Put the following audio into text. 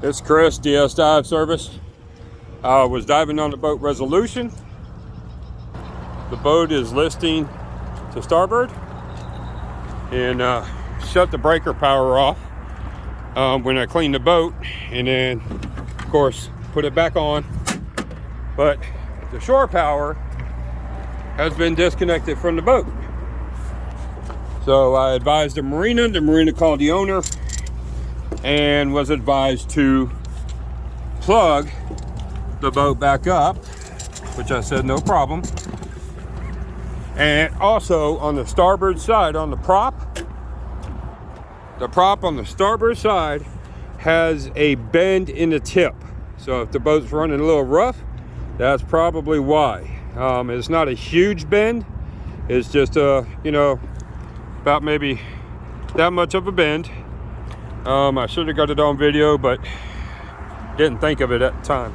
It's Chris, DS Dive Service. I was diving on the boat Resolution. The boat is listing to starboard, and shut the breaker power off when I cleaned the boat, and then of course put it back on. But the shore power has been disconnected from the boat. So I advised the marina called the owner and was advised to plug the boat back up, which I said no problem. And also on the starboard side, on the prop on the starboard side has a bend in the tip. So if the boat's running a little rough, that's probably why. It's not a huge bend. It's just about maybe that much of a bend. I should have got it on video, but didn't think of it at the time.